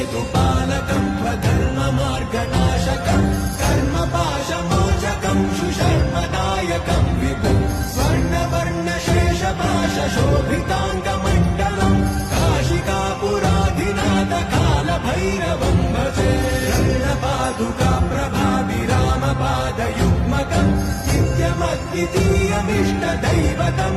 हेतुपालकं स्वधर्ममार्गनाशकं कर्मपाशमोचकं सुशर्मदायकं विभुं स्वर्णवर्णशेषपाशशोभिताङ्गमण्डलं काशिकापुराधिनाथ कालभैरवं भजे पादुका प्रभाभिरामपादयुग्मकं नित्यमद्वितीयमिष्टदैवतं